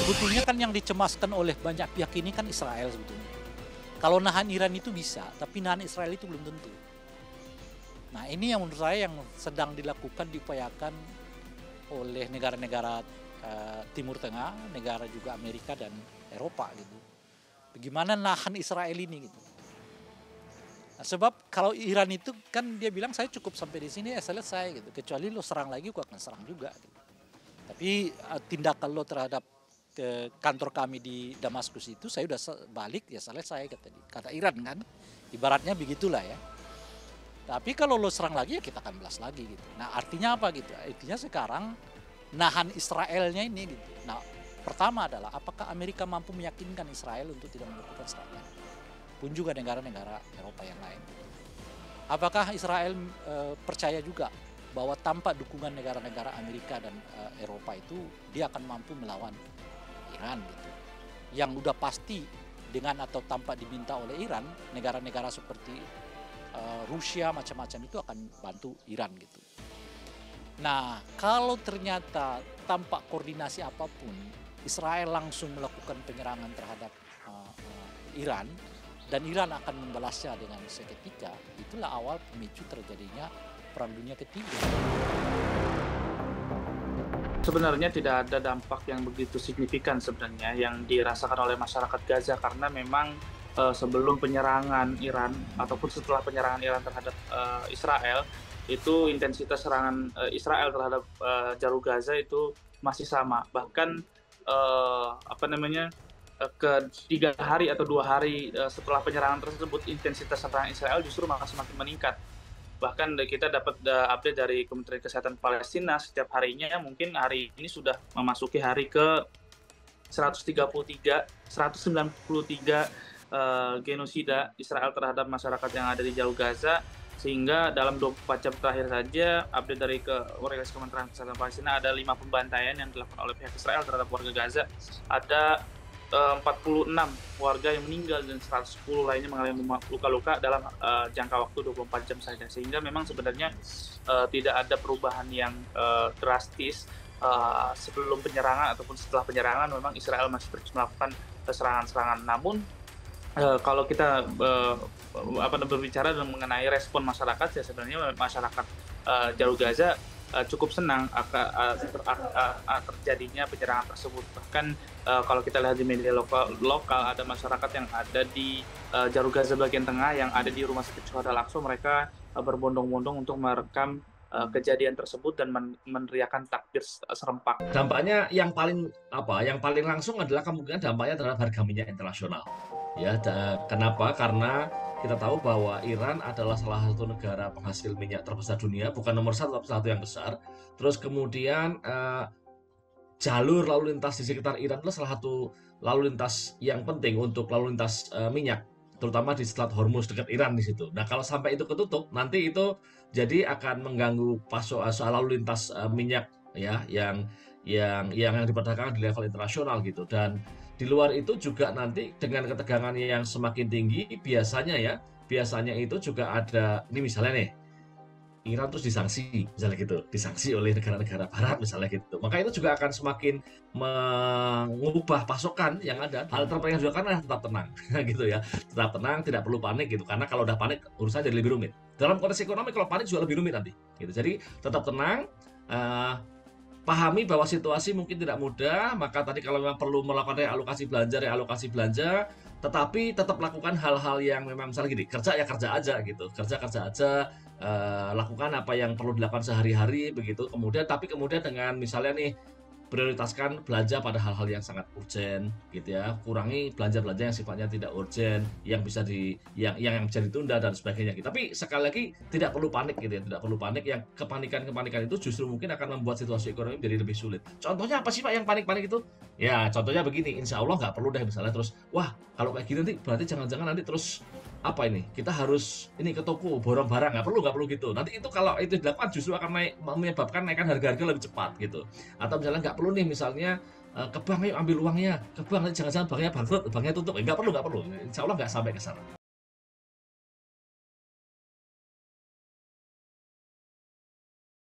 Sebetulnya kan yang dicemaskan oleh banyak pihak ini kan Israel sebetulnya. Kalau nahan Iran itu bisa, tapi nahan Israel itu belum tentu. Nah ini yang menurut saya yang sedang dilakukan, diupayakan oleh negara-negara Timur Tengah, negara juga Amerika dan Eropa gitu. Bagaimana nahan Israel ini gitu. Nah, sebab kalau Iran itu kan dia bilang saya cukup sampai di sini ya selesai gitu. Kecuali lo serang lagi, gua akan serang juga. Gitu. Tapi tindakan lo terhadap ke kantor kami di Damaskus itu saya udah balik ya selesai kata Iran kan. Ibaratnya begitulah ya. Tapi kalau lo serang lagi ya kita akan balas lagi gitu. Nah artinya apa gitu? Artinya sekarang nahan Israelnya ini gitu. Nah pertama adalah apakah Amerika mampu meyakinkan Israel untuk tidak melakukan serangan? Pun juga negara-negara Eropa yang lain. Apakah Israel percaya juga bahwa tanpa dukungan negara-negara Amerika dan Eropa itu dia akan mampu melawan Iran gitu. Yang udah pasti dengan atau tanpa diminta oleh Iran, negara-negara seperti Rusia macam-macam itu akan bantu Iran gitu. Nah, kalau ternyata tanpa koordinasi apapun Israel langsung melakukan penyerangan terhadap Iran dan Iran akan membalasnya dengan seketika, itulah awal pemicu terjadinya Perang Dunia Ketiga. Sebenarnya tidak ada dampak yang begitu signifikan sebenarnya yang dirasakan oleh masyarakat Gaza karena memang sebelum penyerangan Iran ataupun setelah penyerangan Iran terhadap Israel itu intensitas serangan Israel terhadap jalur Gaza itu masih sama, bahkan ke 3 hari atau 2 hari setelah penyerangan tersebut intensitas serangan Israel justru malah semakin meningkat. Bahkan kita dapat update dari Kementerian Kesehatan Palestina setiap harinya, mungkin hari ini sudah memasuki hari ke 193 genosida Israel terhadap masyarakat yang ada di jalur Gaza, sehingga dalam 24 jam terakhir saja update dari Organisasi Kementerian Kesehatan Palestina ada 5 pembantaian yang dilakukan oleh pihak Israel terhadap warga Gaza. Ada 46 warga yang meninggal dan 110 lainnya mengalami luka-luka dalam jangka waktu 24 jam saja. Sehingga memang sebenarnya tidak ada perubahan yang drastis sebelum penyerangan ataupun setelah penyerangan. Memang Israel masih terus melakukan serangan-serangan. Namun kalau kita berbicara mengenai respon masyarakat, ya sebenarnya masyarakat jalur Gaza cukup senang terjadinya penyerangan tersebut. Bahkan kalau kita lihat di media lokal ada masyarakat yang ada di jalur Gaza bagian tengah yang ada di Rumah Sakit Syuhada Al-Aqsa, mereka berbondong-bondong untuk merekam kejadian tersebut dan meneriakan takbir serempak. Dampaknya yang paling langsung adalah kemungkinan dampaknya terhadap harga minyak internasional. Ya, kenapa? Karena kita tahu bahwa Iran adalah salah satu negara penghasil minyak terbesar dunia, bukan nomor satu, tapi satu yang besar. Terus kemudian jalur lalu lintas di sekitar Iran adalah salah satu lalu lintas yang penting untuk lalu lintas minyak, terutama di Selat Hormuz dekat Iran di situ. Nah, kalau sampai itu ketutup, nanti itu jadi akan mengganggu soal lalu lintas minyak ya yang diperdagangkan di level internasional gitu. Dan di luar itu juga nanti dengan ketegangan yang semakin tinggi biasanya itu juga ada, ini misalnya nih Iran terus disanksi oleh negara-negara barat misalnya gitu. Maka itu juga akan semakin mengubah pasokan yang ada. Hal terpenting juga karena tetap tenang gitu ya. Tetap tenang, tidak perlu panik gitu. Karena kalau udah panik urusan jadi lebih rumit. Dalam konteks ekonomi kalau panik juga lebih rumit nanti gitu. Jadi tetap tenang, pahami bahwa situasi mungkin tidak mudah, maka tadi kalau memang perlu melakukan realokasi belanja, tetapi tetap lakukan hal-hal yang memang misalnya gini, kerja aja gitu, lakukan apa yang perlu dilakukan sehari-hari begitu. Tapi kemudian dengan misalnya nih prioritaskan belanja pada hal-hal yang sangat urgent gitu ya, kurangi belanja-belanja yang sifatnya tidak urgent, yang bisa yang bisa ditunda dan sebagainya gitu. Tapi sekali lagi tidak perlu panik gitu ya, tidak perlu panik. Yang kepanikan itu justru mungkin akan membuat situasi ekonomi jadi lebih sulit. Contohnya apa sih Pak yang panik-panik itu? Ya contohnya begini, insya Allah nggak perlu deh misalnya terus, wah kalau kayak gini nanti berarti jangan-jangan nanti terus apa ini, kita harus ini ke toko borong barang, nggak perlu gitu. Nanti itu kalau itu dilakukan justru akan menyebabkan naikkan harga-harga lebih cepat gitu. Atau misalnya nggak perlu nih, misalnya ke bank, ayo ambil uangnya ke bank, jangan-jangan banknya bangkrut, banknya tutup, nggak perlu, insya Allah nggak sampai ke sana.